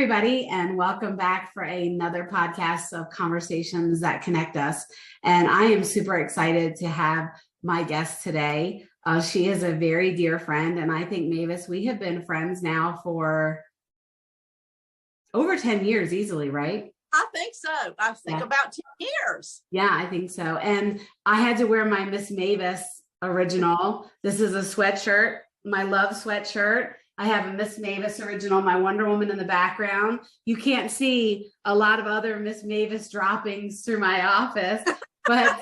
everybody, and welcome back for another podcast of conversations that connect us. And I am super excited to have my guest today. She is a very dear friend, and I think, Mavis, we have been friends now for over 10 years easily, right? I think so. I think about 10 years. Yeah, I think so. And I had to wear my Miss Mavis original. This is a sweatshirt, my love sweatshirt. I have a Miss Mavis original, my Wonder Woman in the background. You can't see a lot of other Miss Mavis droppings through my office, but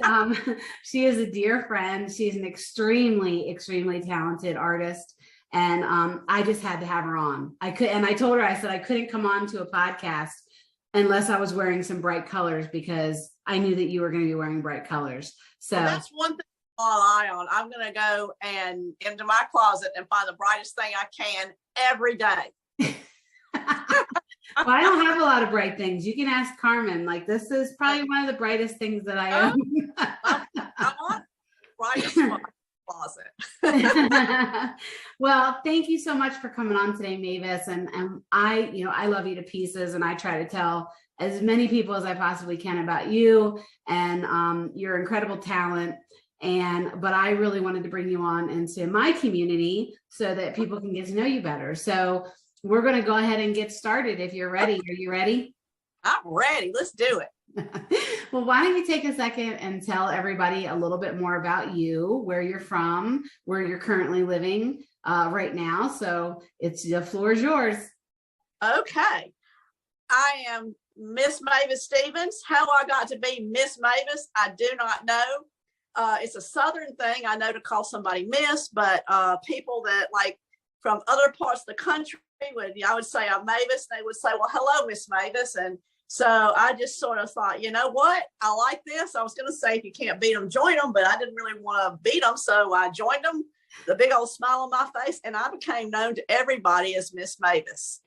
she is a dear friend. She's an extremely, extremely talented artist. And I just had to have her on. I told her, I said I couldn't come on to a podcast unless I was wearing some bright colors, because I knew that you were going to be wearing bright colors. So well, that's one thing all eye on. I'm going to go and into my closet and find the brightest thing I can every day. Well, I don't have a lot of bright things. You can ask Carmen. Like, this is probably one of the brightest things that I own. I want brightest closet. Well, thank you so much for coming on today, Mavis. And I love you to pieces, and I try to tell as many people as I possibly can about you and your incredible talent. But I really wanted to bring you on into my community so that people can get to know you better. So we're going to go ahead and get started if you're ready. Are you ready? I'm ready. Let's do it. Well, why don't you take a second and tell everybody a little bit more about you, where you're from, where you're currently living right now. So the floor is yours. Okay. I am Miss Mavis Stevens. How I got to be Miss Mavis, I do not know. It's a Southern thing, I know, to call somebody Miss, but people that like from other parts of the country, I would say I'm Mavis, they would say, well, hello, Miss Mavis. And so I just sort of thought, you know what, I like this. I was going to say, if you can't beat them, join them, but I didn't really want to beat them. So I joined them, the big old smile on my face, and I became known to everybody as Miss Mavis.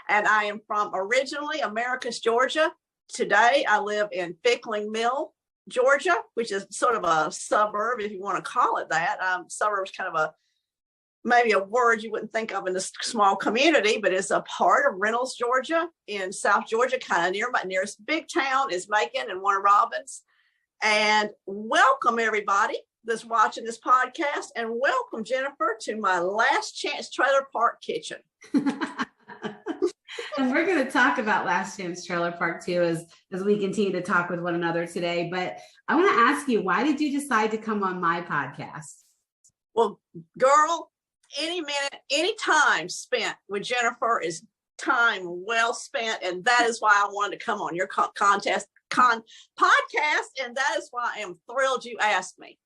And I am from originally Americus, Georgia. Today I live in Fickling Mill, Georgia, which is sort of a suburb, if you want to call it that. Suburb is kind of maybe a word you wouldn't think of in this small community, but it's a part of Reynolds, Georgia, in South Georgia, kind of near. My nearest big town is Macon and Warner Robins. And welcome everybody that's watching this podcast, and welcome, Jennifer, to my Last Chance Trailer Park Kitchen. And we're going to talk about Last Chance Trailer Park too, as we continue to talk with one another today. But I want to ask you, why did you decide to come on my podcast? Well, girl, any minute, any time spent with Jennifer is time well spent. And that is why I wanted to come on your podcast. And that is why I am thrilled you asked me.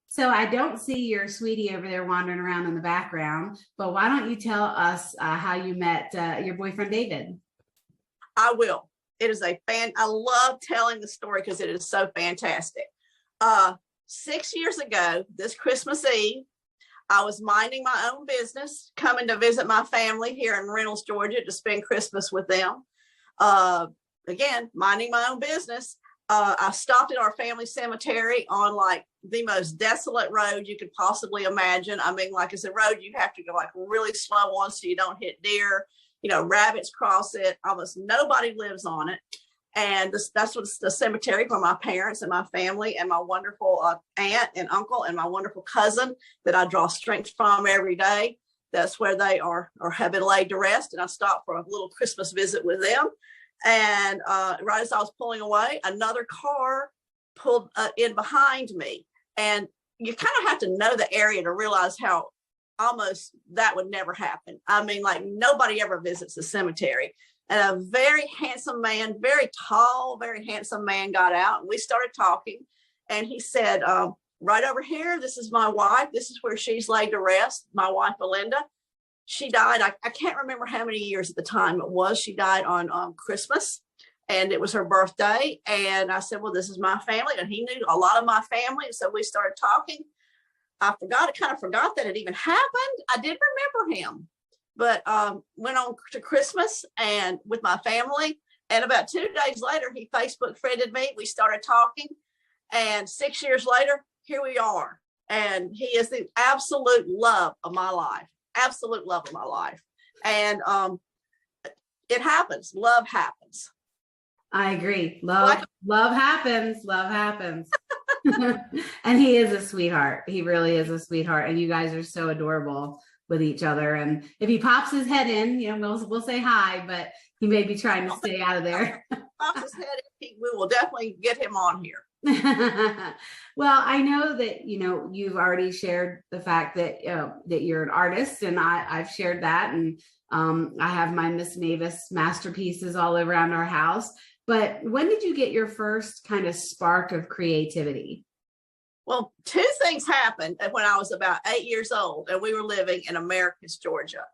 So I don't see your sweetie over there wandering around in the background, but why don't you tell us how you met your boyfriend, David? I will. It is I love telling the story because it is so fantastic. 6 years ago, this Christmas Eve, I was minding my own business, coming to visit my family here in Reynolds, Georgia, to spend Christmas with them. Again, minding my own business. I stopped at our family cemetery on like the most desolate road you could possibly imagine. I mean, like it's a road you have to go like really slow on so you don't hit deer, rabbits cross it. Almost nobody lives on it. And that's what the cemetery for my parents and my family and my wonderful aunt and uncle and my wonderful cousin that I draw strength from every day. That's where they are or have been laid to rest. And I stopped for a little Christmas visit with them. And right as I was pulling away, another car pulled in behind me. And you kind of have to know the area to realize how almost that would never happen. I mean, like nobody ever visits the cemetery. And a very handsome man, very tall, very handsome man got out, and we started talking. And he said, right over here, this is my wife. This is where she's laid to rest. My wife, Belinda. She died, I can't remember how many years at the time it was. She died on Christmas, and it was her birthday. And I said, well, this is my family. And he knew a lot of my family. And so we started talking. I kind of forgot that it even happened. I did remember him, but went on to Christmas and with my family. And about 2 days later, he Facebook friended me. We started talking. And 6 years later, here we are. And he is the absolute love of my life. Absolute love of my life. And it happens. Love happens. I agree. Love happens. Love happens. And he is a sweetheart. He really is a sweetheart. And you guys are so adorable with each other. And if he pops his head in, we'll say hi, but he may be trying to stay out of there. Pops his head in, we will definitely get him on here. Well, I know that, you've already shared the fact that, that you're an artist, and I've shared that. And I have my Miss Mavis masterpieces all around our house. But when did you get your first kind of spark of creativity? Well, two things happened when I was about 8 years old, and we were living in Americus, Georgia.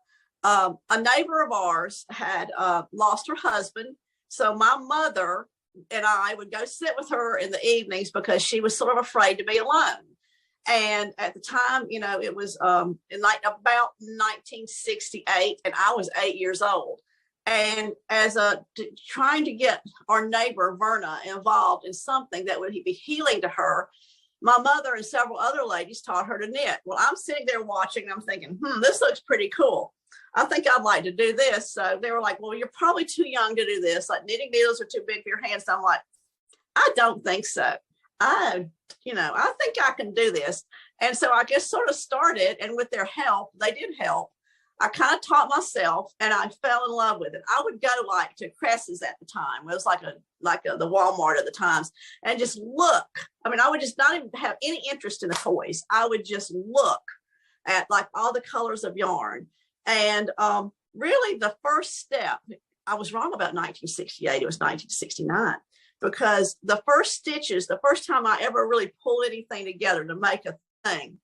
A neighbor of ours had lost her husband. So my mother and I would go sit with her in the evenings because she was sort of afraid to be alone. And at the time, it was in about 1968, and I was 8 years old. And as trying to get our neighbor Verna involved in something that would be healing to her, my mother and several other ladies taught her to knit. Well, I'm sitting there watching, and I'm thinking, this looks pretty cool. I think I'd like to do this. So they were like, well, you're probably too young to do this. Like, knitting needles are too big for your hands. So I'm like, I don't think so. I think I can do this. And so I just sort of started, and with their help, they did help. I kind of taught myself, and I fell in love with it. I would go to Cress's at the time. It was the Walmart at the times, and just look. I mean, I would just not even have any interest in the toys. I would just look at all the colors of yarn. And really the first step, I was wrong about 1968. It was 1969, because the first stitches, the first time I ever really pulled anything together to make a thing,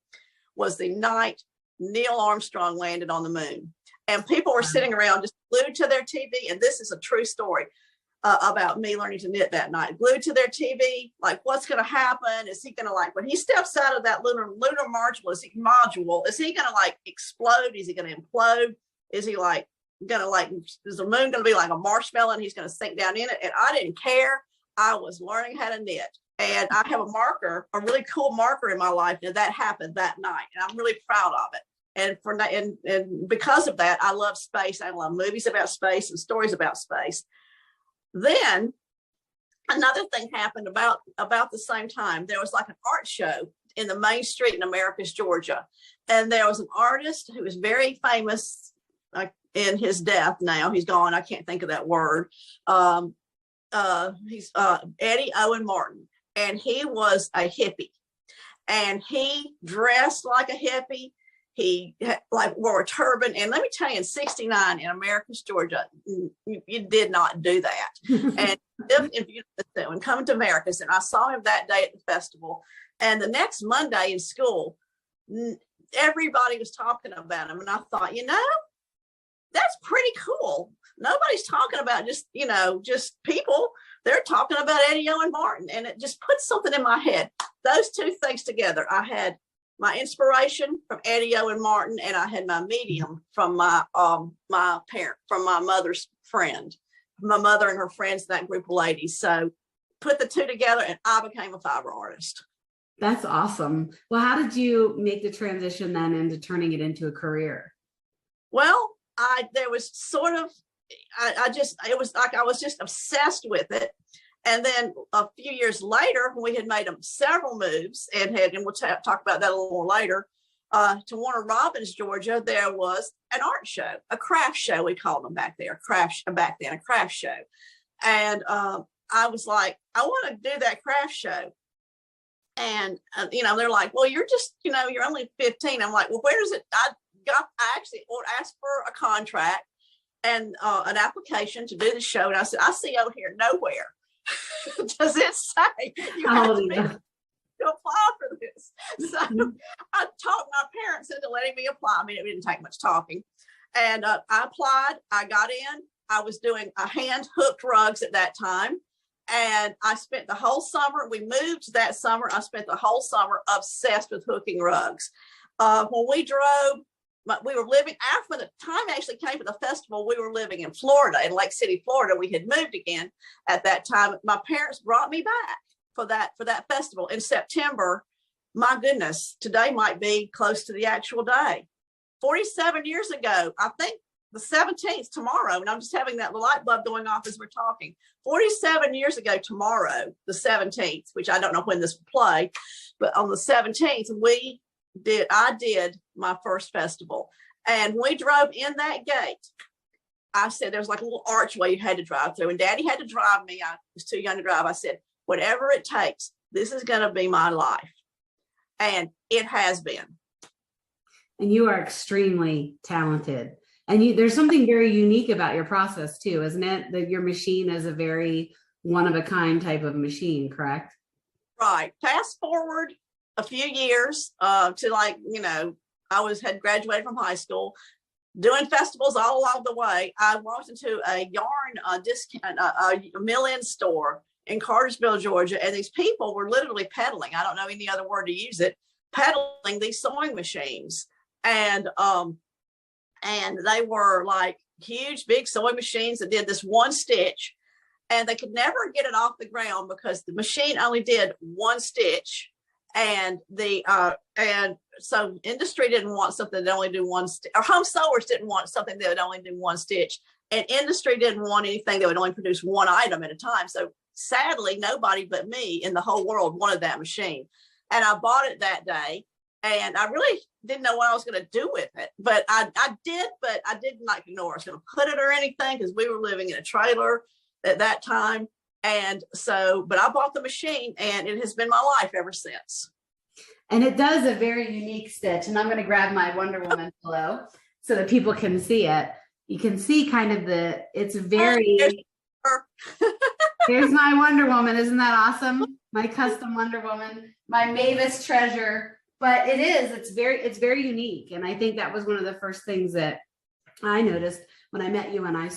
was the night Neil Armstrong landed on the moon. And people were sitting around just glued to their TV. And this is a true story about me learning to knit that night. Glued to their TV, what's going to happen? Is he going to when he steps out of that lunar module, is he going to explode? Is he going to implode? Is he going to is the moon going to be like a marshmallow and he's going to sink down in it? And I didn't care. I was learning how to knit. And I have a really cool marker in my life, and that happened that night. And I'm really proud of it. And because of that, I love space. I love movies about space and stories about space. Then another thing happened about the same time. There was an art show in the main street in Americus, Georgia. And there was an artist who was very famous in his death now. He's gone. I can't think of that word. He's Eddie Owen Martin. And he was a hippie. And he dressed like a hippie. He wore a turban. And let me tell you, in 69 in Americus, Georgia, you did not do that. And if you coming to Americus, and I saw him that day at the festival, and the next Monday in school, everybody was talking about him. And I thought, that's pretty cool. Nobody's talking about just people. They're talking about Eddie Owen Martin. And it just put something in my head. Those two things together. I had my inspiration from Eddie Owen Martin, and I had my medium from my mother's friend, my mother and her friends, that group of ladies. So put the two together, and I became a fiber artist. That's awesome. Well, how did you make the transition then into turning it into a career? Well, it was just obsessed with it. And then a few years later, when we had made several moves and we'll talk about that a little more later, to Warner Robins, Georgia, there was an art show, a craft show, we called them back there, a craft show. And I was like, I want to do that craft show. And, they're like, well, you're just, you're only 15. I'm like, well, where is it? I actually asked for a contract and an application to do the show. And I said, I see over here nowhere does it say you have to apply for this. So I talked my parents into letting me apply. I mean, it didn't take much talking. And I applied. I got in. I was doing hand hooked rugs at that time. And I spent the whole summer. We moved that summer. I spent the whole summer obsessed with hooking rugs. When we drove, we were living, after the time actually came for the festival, we were living in Florida, in Lake City, Florida. We had moved again at that time. My parents brought me back for that festival in September. My goodness, today might be close to the actual day. 47 years ago, I think the 17th tomorrow, and I'm just having that light bulb going off as we're talking. 47 years ago tomorrow, the 17th, which I don't know when this will play, but on the 17th, I did my first festival. And we drove in that gate. I said, there's like a little archway you had to drive through, and Daddy had to drive me. I was too young to drive. I said, whatever it takes, this is going to be my life. And it has been. And you are extremely talented. And there's something very unique about your process too, isn't it? That your machine is a very one-of-a-kind type of machine, correct? Right. Fast forward a few years to like, I had graduated from high school, doing festivals all along the way. I walked into a yarn discount, a mill-in store in Cartersville, Georgia, and these people were literally peddling. I don't know any other word to use it, peddling these sewing machines. And they were like huge, big sewing machines that did this one stitch, and they could never get it off the ground because the machine only did one stitch. And so industry didn't want something that only do one stitch, or home sewers didn't want something that would only do one stitch. And industry didn't want anything that would only produce one item at a time. So sadly, nobody but me in the whole world wanted that machine. And I bought it that day. And I really didn't know what I was going to do with it, but I did not know where I was going to put it or anything, because we were living in a trailer at that time. And so, but I bought the machine, and it has been my life ever since. And it does a very unique stitch. And I'm going to grab my Wonder Woman pillow so that people can see it. You can see kind of it's very, here's my Wonder Woman. Isn't that awesome? My custom Wonder Woman, my Mavis treasure. But it's very unique. And I think that was one of the first things that I noticed when I met you and I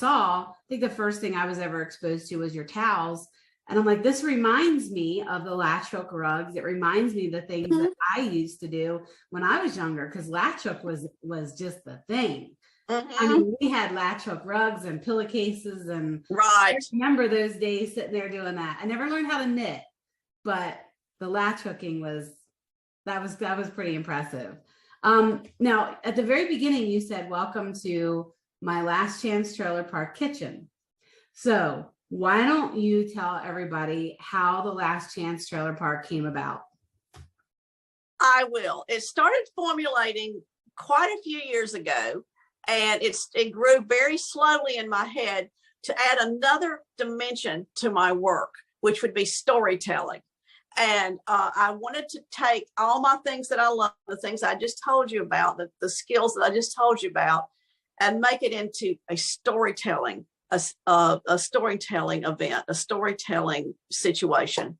think the first thing I was ever exposed to was your towels. And I'm like, this reminds me of the latch hook rugs. It reminds me of the things that I used to do when I was younger, because latch hook was just the thing. I mean, we had latch hook rugs and pillowcases, and right. I remember those days sitting there doing that. I never learned how to knit, but the latch hooking was pretty impressive. Now, at the very beginning, you said, welcome to my last chance trailer park kitchen. So why don't you tell everybody how the last chance trailer park came about? I will. It started formulating quite a few years ago, and it grew very slowly in my head to add another dimension to my work, which would be storytelling. And I wanted to take all my things that I love, the things I just told you about, the skills that I just told you about, and make it into a storytelling, a storytelling event, a storytelling situation.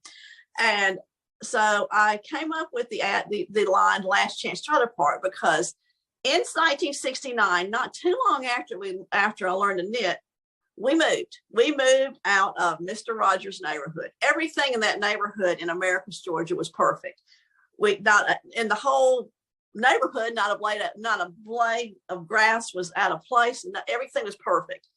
And so I came up with the line "Last Chance Trailer Park" because in 1969, not too long after I learned to knit, we moved out of Mr. Rogers' neighborhood. Everything in that neighborhood in Americus, Georgia was perfect. In the whole neighborhood, not a blade of grass was out of place. And everything was perfect.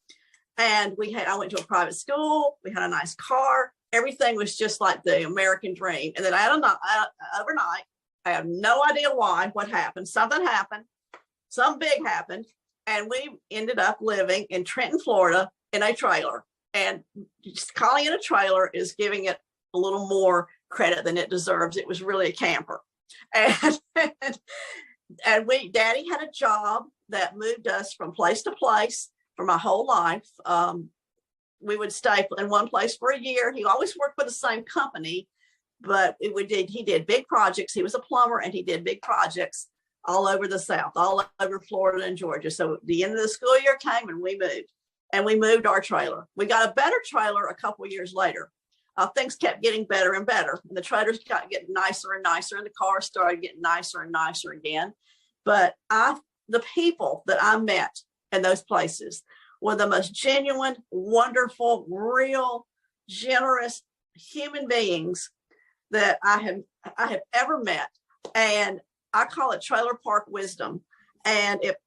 And I went to a private school. We had a nice car. Everything was just like the American dream. And then overnight, I have no idea what happened. Something happened. Something big happened. And we ended up living in Trenton, Florida, in a trailer. And just calling it a trailer is giving it a little more credit than it deserves. It was really a camper. And Daddy had a job that moved us from place to place for my whole life. We would stay in one place for a year. He always worked for the same company, but he did big projects. He was a plumber, and he did big projects all over the South, all over Florida and Georgia. So the end of the school year came, and we moved. And we moved our trailer. We got a better trailer a couple of years later. Things kept getting better and better. And the trailers got getting nicer and nicer, and the cars started getting nicer and nicer again. But the people that I met in those places were the most genuine, wonderful, real, generous human beings that I have ever met. And I call it trailer park wisdom. And if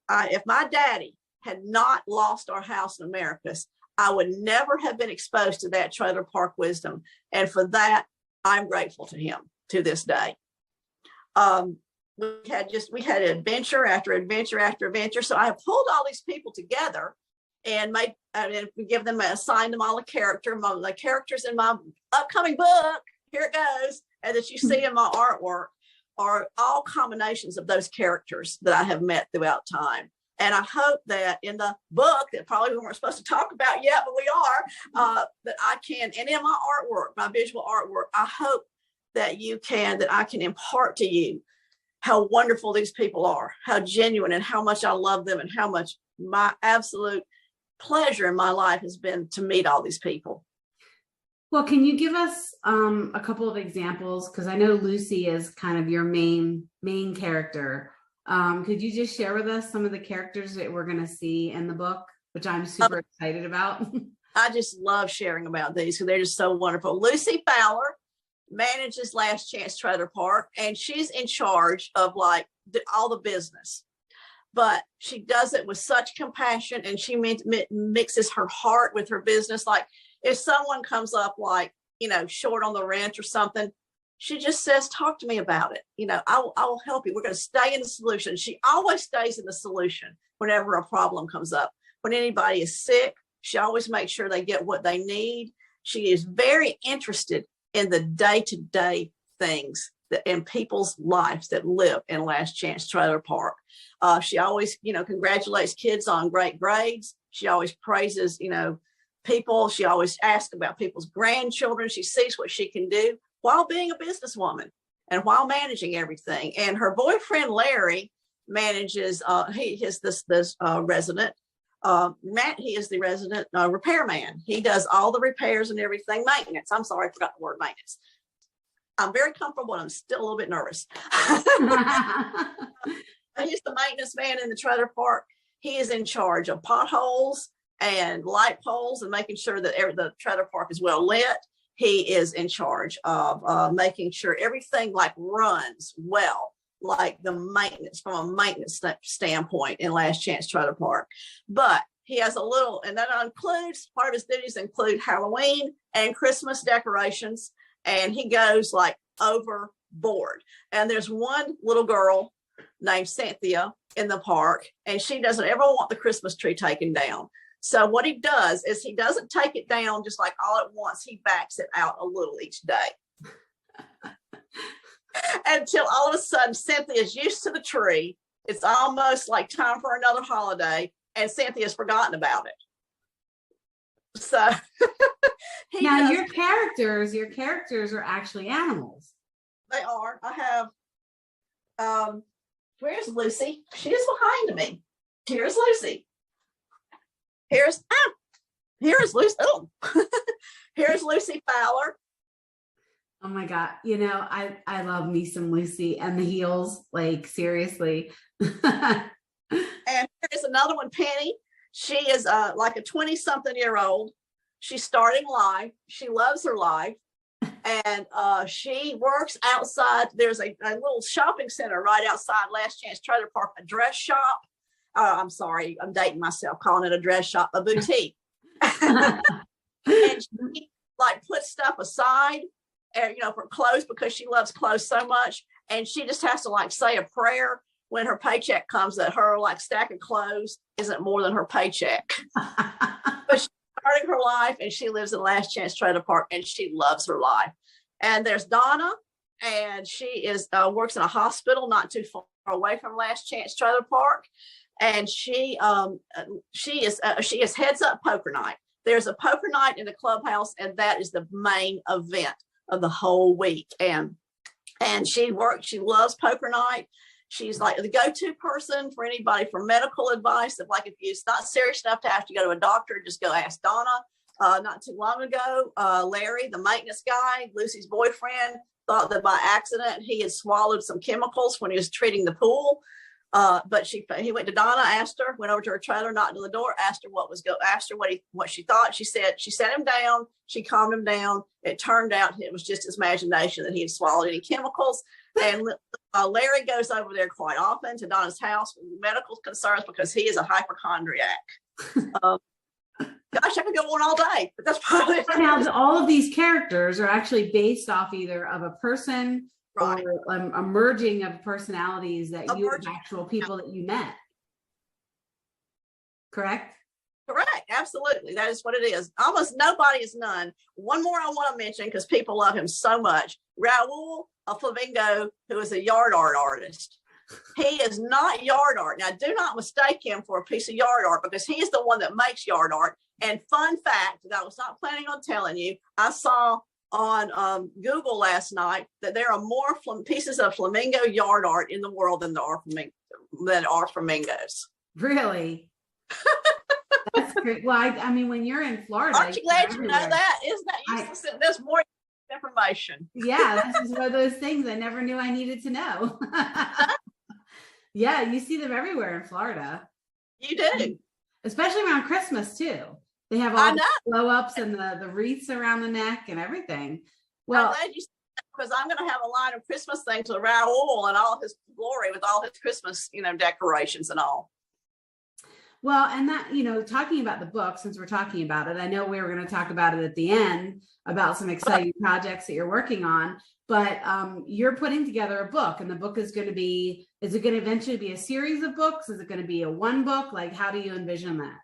my daddy had not lost our house in Americus, I would never have been exposed to that trailer park wisdom. And for that, I'm grateful to him to this day. we had adventure after adventure after adventure. So I pulled all these people together and assigned them all a character. The characters in my upcoming book, here it goes, and that you see in my artwork are all combinations of those characters that I have met throughout time. And I hope that in the book that probably we weren't supposed to talk about yet, but we are, that I can, and in my artwork, my visual artwork, I hope that I can impart to you how wonderful these people are, how genuine, and how much I love them, and how much my absolute pleasure in my life has been to meet all these people. Well, can you give us a couple of examples? Because I know Lucy is kind of your main character. Could you just share with us some of the characters that we're going to see in the book, which I'm super excited about? I just love sharing about these because they're just so wonderful. Lucy Fowler manages Last Chance Trailer Park, and she's in charge of like all the business, but she does it with such compassion, and she mixes her heart with her business. Like if someone comes up like, short on the rent or something, she just says, talk to me about it. I will help you. We're going to stay in the solution. She always stays in the solution whenever a problem comes up. When anybody is sick, she always makes sure they get what they need. She is very interested in the day-to-day things that in people's lives that live in Last Chance Trailer Park. She always, congratulates kids on great grades. She always praises, people. She always asks about people's grandchildren. She sees what she can do while being a businesswoman and while managing everything. And her boyfriend, Larry, manages, he is this resident. Matt, he is the resident repairman. He does all the repairs and everything, maintenance. I'm sorry, I forgot the word maintenance. I'm very comfortable, but I'm still a little bit nervous. He's the maintenance man in the trailer park. He is in charge of potholes and light poles and making sure that the trailer park is well lit. He is in charge of making sure everything like runs well, like the maintenance from a maintenance standpoint in Last Chance Trailer Park. But he has a little, and that includes, part of his duties include Halloween and Christmas decorations. And he goes like overboard. And there's one little girl named Cynthia in the park, and she doesn't ever want the Christmas tree taken down. So what he does is he doesn't take it down just like all at once. He backs it out a little each day. Until all of a sudden, Cynthia's used to the tree. It's almost like time for another holiday, and Cynthia's forgotten about it. So now your characters are actually animals. They are. I have, where's Lucy? She is behind me. Here's Lucy. Here's Lucy. Oh, here's Lucy Fowler. Oh my God. I love me some Lucy and the heels, like seriously. And here's another one, Penny. She is like a 20-something-year-old. She's starting life. She loves her life. And she works outside. There's a little shopping center right outside Last Chance Trailer Park, a dress shop. I'm sorry, I'm dating myself, calling it a dress shop, a boutique. And she like puts stuff aside, for clothes because she loves clothes so much. And she just has to like say a prayer when her paycheck comes that her like stack of clothes isn't more than her paycheck. But she's starting her life, and she lives in Last Chance Trailer Park, and she loves her life. And there's Donna, and she is works in a hospital not too far away from Last Chance Trailer Park. And she is heads up poker night. There's a poker night in the clubhouse, and that is the main event of the whole week. And she loves poker night. She's like the go-to person for anybody for medical advice. If it's not serious enough to have to go to a doctor, just go ask Donna. Not too long ago, Larry, the maintenance guy, Lucy's boyfriend, thought that by accident he had swallowed some chemicals when he was treating the pool. But he went to Donna, asked her, went over to her trailer, knocked on the door, asked her what she thought. She said, she sat him down, she calmed him down. It turned out it was just his imagination that he had swallowed any chemicals. And Larry goes over there quite often to Donna's house with medical concerns because he is a hypochondriac. Gosh, I could go on all day, but that's probably now all of these characters are actually based off either of a person Right. or a merging of personalities that A you merging. actual people that you met. Correct? Correct. Absolutely. That is what it is. Almost nobody is none. One more I want to mention because people love him so much. Raul Flamingo, who is a yard art artist. He is not yard art. Now, do not mistake him for a piece of yard art because he is the one that makes yard art. And fun fact that I was not planning on telling you, I saw on Google last night that there are more pieces of flamingo yard art in the world than there are flamingos. Really? That's great. Well, I mean, when you're in Florida, aren't you glad you know that? Isn't that useless? There's more information. Yeah, this is one of those things I never knew I needed to know. Yeah, you see them everywhere in Florida. You do. Especially around Christmas too. They have all the blow ups and the wreaths around the neck and everything. Well, I'm glad you said that because I'm going to have a line of Christmas things with Raul and all his glory with all his Christmas, decorations and all. Well, and that, talking about the book, since we're talking about it, I know we were going to talk about it at the end about some exciting projects that you're working on, but you're putting together a book, and the book is going to eventually be a series of books? Is it going to be a one book? Like, how do you envision that?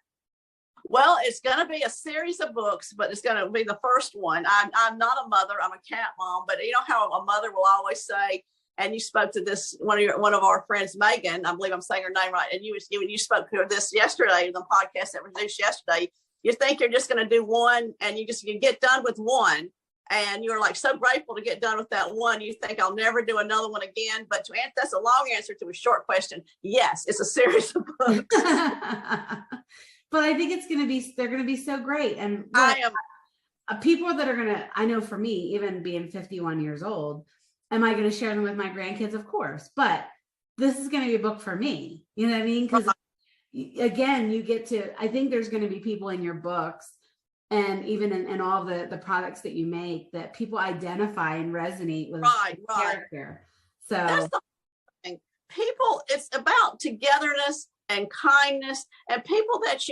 Well, it's going to be a series of books, but it's going to be the first one. I'm not a mother. I'm a cat mom, but you know how a mother will always say, and you spoke to this one of our friends, Megan. I believe I'm saying her name right. And you spoke to this yesterday, the podcast that was released yesterday. You think you're just going to do one, and you get done with one, and you're like so grateful to get done with that one. You think I'll never do another one again. But that's a long answer to a short question. Yes, it's a series of books. But I think they're going to be so great. And people that are going to, I know for me, even being 51 years old, am I going to share them with my grandkids? Of course. But this is going to be a book for me. You know what I mean? Because again, I think there's going to be people in your books and even in all the products that you make that people identify and resonate with the character. So that's the thing. People, it's about togetherness and kindness, and people that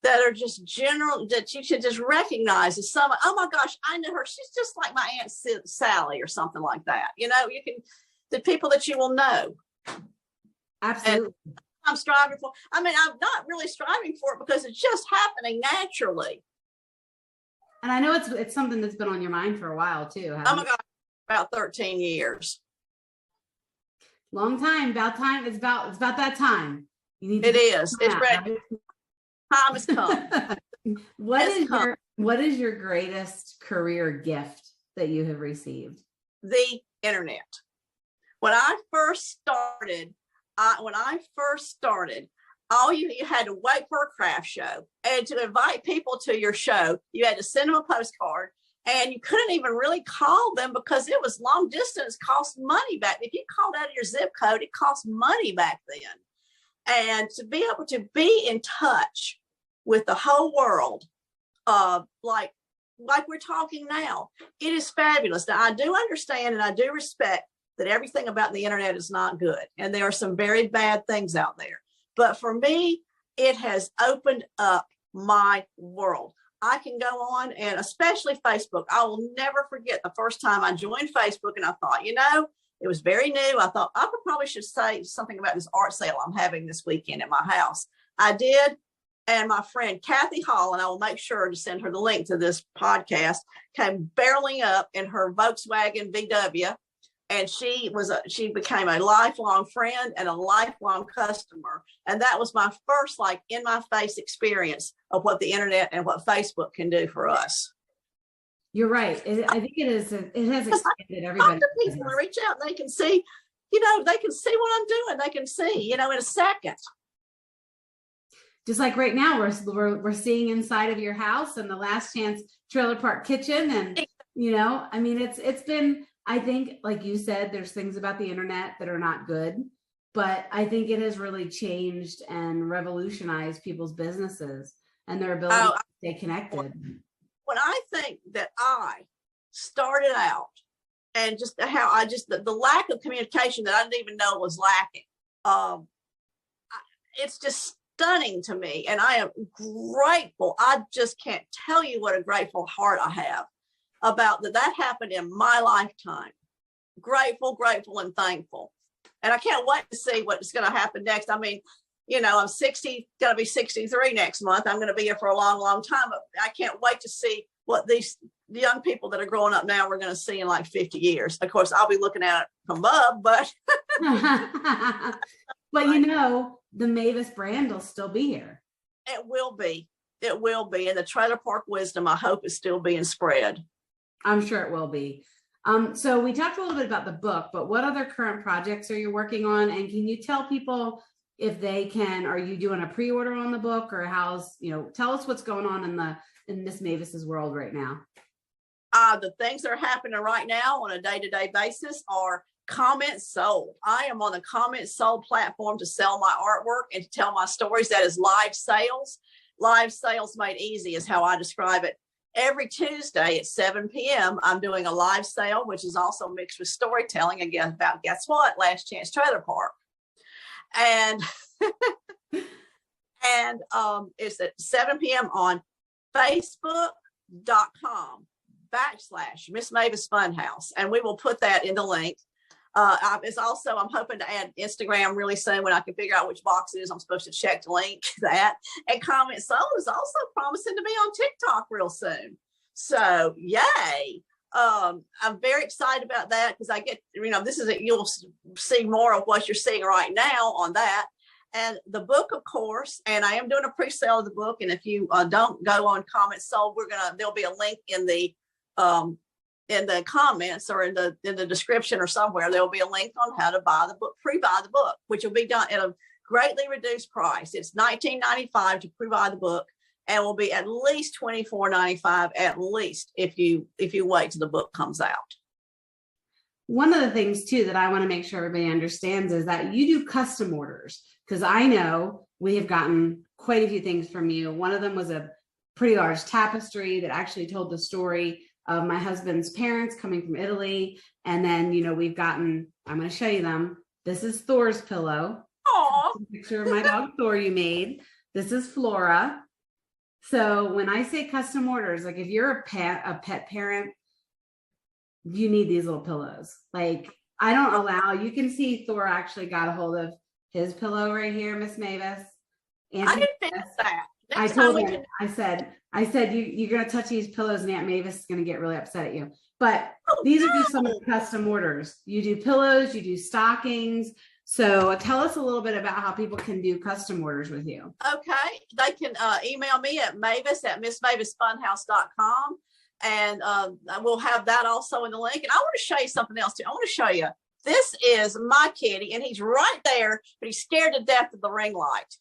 that are just general, that you should just recognize as someone, oh my gosh, I know her. She's just like my Aunt Sally or something like that. The people that you will know. Absolutely. And I'm striving for, I'm not really striving for it because it's just happening naturally. And I know it's something that's been on your mind for a while too. Oh my God, about 13 years. Long time, about time. It's about that time. It is. It's ready. Time has come. What is your greatest career gift that you have received? The internet. When I first started, all you had to wait for a craft show, and to invite people to your show, you had to send them a postcard. And you couldn't even really call them because it was long distance, cost money back. If you called out of your zip code, it cost money back then. And to be able to be in touch with the whole world, like we're talking now, it is fabulous. Now, I do understand and I do respect that everything about the internet is not good. And there are some very bad things out there. But for me, it has opened up my world. I can go on, and especially Facebook. I will never forget the first time I joined Facebook, and I thought, it was very new. I thought I probably should say something about this art sale I'm having this weekend at my house. I did, and my friend Kathy Hall, and I will make sure to send her the link to this podcast, came barreling up in her Volkswagen VW, and she became a lifelong friend and a lifelong customer. And that was my first in my face experience of what the internet and what Facebook can do for us. You're right. I think it has expanded everybody. People reach out and they can see, they can see what I'm doing. They can see, in a second. Just like right now, we're seeing inside of your house and the Last Chance Trailer Park Kitchen. And, it's been, I think, like you said, there's things about the internet that are not good, but I think it has really changed and revolutionized people's businesses and their ability to stay connected. When I think that I started out and just how the lack of communication that I didn't even know was lacking, it's just stunning to me. And I am grateful. I just can't tell you what a grateful heart I have about that happened in my lifetime. grateful, grateful, and thankful. And I can't wait to see what's going to happen next. I mean, you know, I'm 60, going to be 63 next month. I'm going to be here for a long, long time. But I can't wait to see what these young people that are growing up now we're going to see in like 50 years. Of course, I'll be looking at it from above, but. But you know, the Mavis brand will still be here. It will be. It will be. And the trailer park wisdom, I hope, is still being spread. I'm sure it will be. So we talked a little bit about the book, but what other current projects are you working on? And can you tell people if they can, are you doing a pre-order on the book, or how's, you know, tell us what's going on in Miss Mavis's world right now. The things that are happening right now on a day-to-day basis are comments sold. I am on the comments sold platform to sell my artwork and to tell my stories. That is live sales. Live sales made easy is how I describe it. Every Tuesday at 7 p.m., I'm doing a live sale, which is also mixed with storytelling, again, about, guess what, Last Chance Trailer Park. And it's at 7 p.m. on Facebook.com/Miss Mavis Fun House. And we will put that in the link. It's also, I'm hoping to add Instagram really soon when I can figure out which box it is. I'm supposed to check to link that. And Comment Soul is also promising to be on TikTok real soon. So yay. I'm very excited about that because I get, you know, you'll see more of what you're seeing right now on that. And the book, of course, and I am doing a pre-sale of the book. And if you don't go on Comment Soul, there'll be a link in the comments or in the description or somewhere. There'll be a link on how to buy the book, pre-buy the book, which will be done at a greatly reduced price. It's $19.95 to pre-buy the book, and will be at least $24.95 at least if you wait till the book comes out. One of the things too that I want to make sure everybody understands is that you do custom orders, because I know we have gotten quite a few things from you. One of them was a pretty large tapestry that actually told the story of my husband's parents coming from Italy. And then, you know, we've gotten, I'm going to show you them. This is Thor's pillow. Aww. Picture of my dog Thor you made. This is Flora. So when I say custom orders, like if you're a pet parent, you need these little pillows. Like I don't allow, you can see Thor actually got a hold of his pillow right here, Miss Mavis. I didn't think that. I told him, I said, you're going to touch these pillows and Aunt Mavis is going to get really upset at you. But these are just some of the custom orders. You do pillows, you do stockings. So tell us a little bit about how people can do custom orders with you. Okay. They can email me at mavis@missmavisfunhouse.com. And we'll have that also in the link. And I want to show you something else too. I want to show you. This is my kitty, and he's right there, but he's scared to death of the ring light.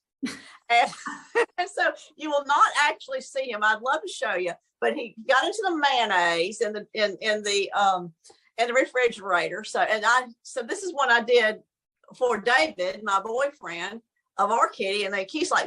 And so you will not actually see him. I'd love to show you, but he got into the mayonnaise in the refrigerator. So this is what I did for David, my boyfriend, of our kitty, and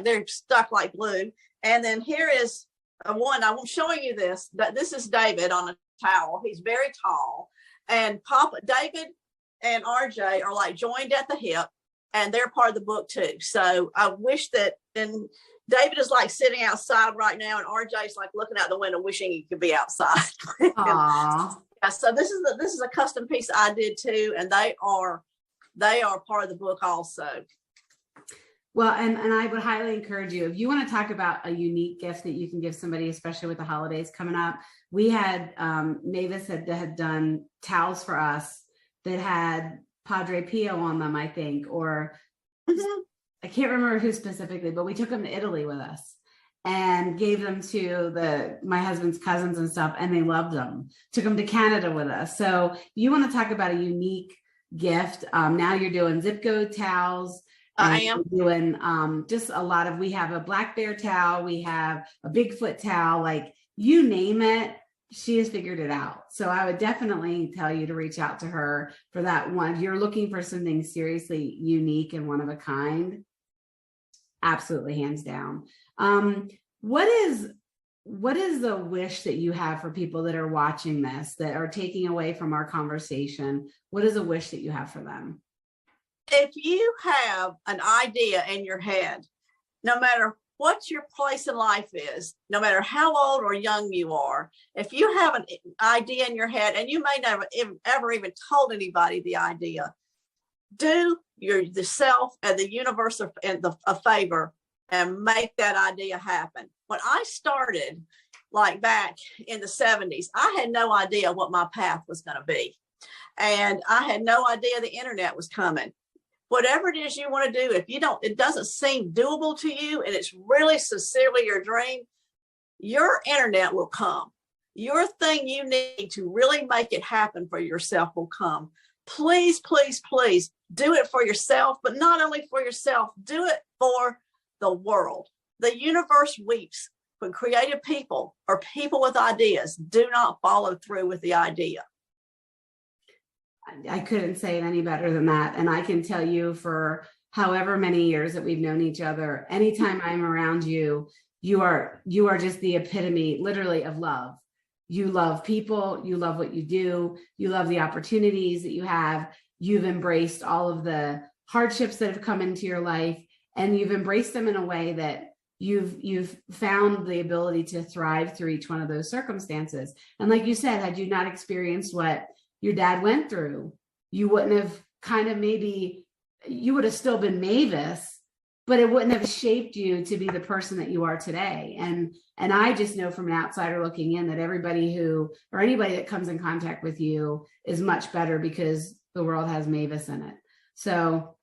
they're stuck like glue. And then here is one. I'm showing you this. This is David on a towel. He's very tall, and David and RJ are like joined at the hip. And they're part of the book too. So I wish that, and David is like sitting outside right now, and RJ is like looking out the window, wishing he could be outside. Aww. Yeah, so this is a custom piece I did too, and they are part of the book also. Well, and I would highly encourage you, if you want to talk about a unique gift that you can give somebody, especially with the holidays coming up. We had Mavis had done towels for us that had Padre Pio on them, I think, or I can't remember who specifically, but we took them to Italy with us and gave them to my husband's cousins and stuff, and they loved them. Took them to Canada with us. So you want to talk about a unique gift. Now you're doing zip code towels. I am doing just a lot of, we have a black bear towel, we have a Bigfoot towel, like you name it. She has figured it out. So I would definitely tell you to reach out to her for that one. If you're looking for something seriously unique and one of a kind, absolutely, hands down. What is the wish that you have for people that are watching this, that are taking away from our conversation? What is a wish that you have for them? If you have an idea in your head, no matter what your place in life is, no matter how old or young you are. If you have an idea in your head, and you may never ever even told anybody the idea, do yourself and the universe a favor and make that idea happen. When I started, like back in the 70s, I had no idea what my path was going to be. And I had no idea the internet was coming. Whatever it is you want to do, if you don't, it doesn't seem doable to you, and it's really sincerely your dream, your internet will come. Your thing you need to really make it happen for yourself will come. Please, please, please do it for yourself, but not only for yourself, do it for the world. The universe weeps when creative people or people with ideas do not follow through with the idea. I couldn't say it any better than that. And I can tell you, for however many years that we've known each other, anytime I'm around you, you are just the epitome, literally, of love. You love people, you love what you do, you love the opportunities that you have. You've embraced all of the hardships that have come into your life, and you've embraced them in a way that you've found the ability to thrive through each one of those circumstances. And like you said, had you not experienced what your dad went through, you wouldn't have you would have still been Mavis, but it wouldn't have shaped you to be the person that you are today. And I just know from an outsider looking in that anybody that comes in contact with you is much better because the world has Mavis in it. So,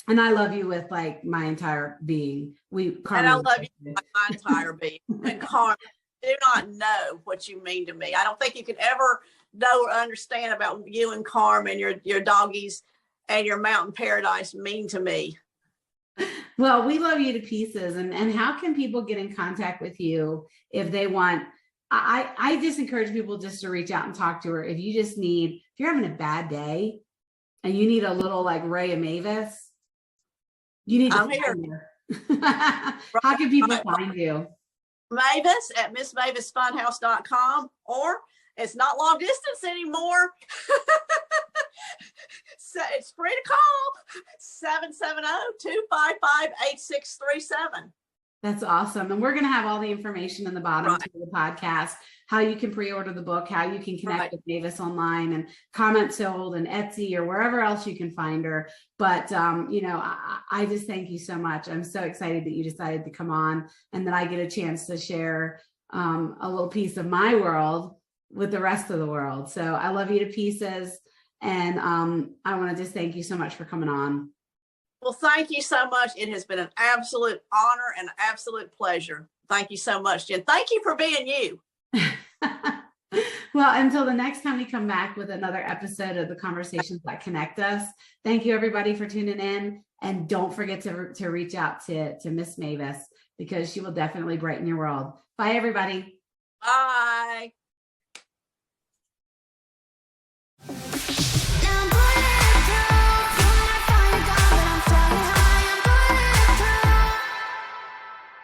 and I love you with like my entire being. And I love you with my entire being. And Carmen, do not know what you mean to me. I don't think you can ever know or understand about you and Carm and your doggies and your mountain paradise mean to me. Well, we love you to pieces. And how can people get in contact with you if they want? I just encourage people just to reach out and talk to her. If you're having a bad day and you need a little like ray of Mavis, you need to find her. How can people find you? Mavis at MissMavisFunHouse.com, or it's not long distance anymore. So it's free to call 770-255-8637. That's awesome. And we're going to have all the information in the bottom to the podcast, how you can pre-order the book, how you can connect with Mavis online and comment sold and Etsy or wherever else you can find her. But, I just thank you so much. I'm so excited that you decided to come on and that I get a chance to share a little piece of my world with the rest of the world. So I love you to pieces. And I want to just thank you so much for coming on. Well, thank you so much. It has been an absolute honor and an absolute pleasure. Thank you so much, Jen. Thank you for being you. Well, until the next time we come back with another episode of the Conversations That Connect Us, thank you everybody for tuning in. And don't forget to reach out to Miss Mavis, because she will definitely brighten your world. Bye, everybody. Bye.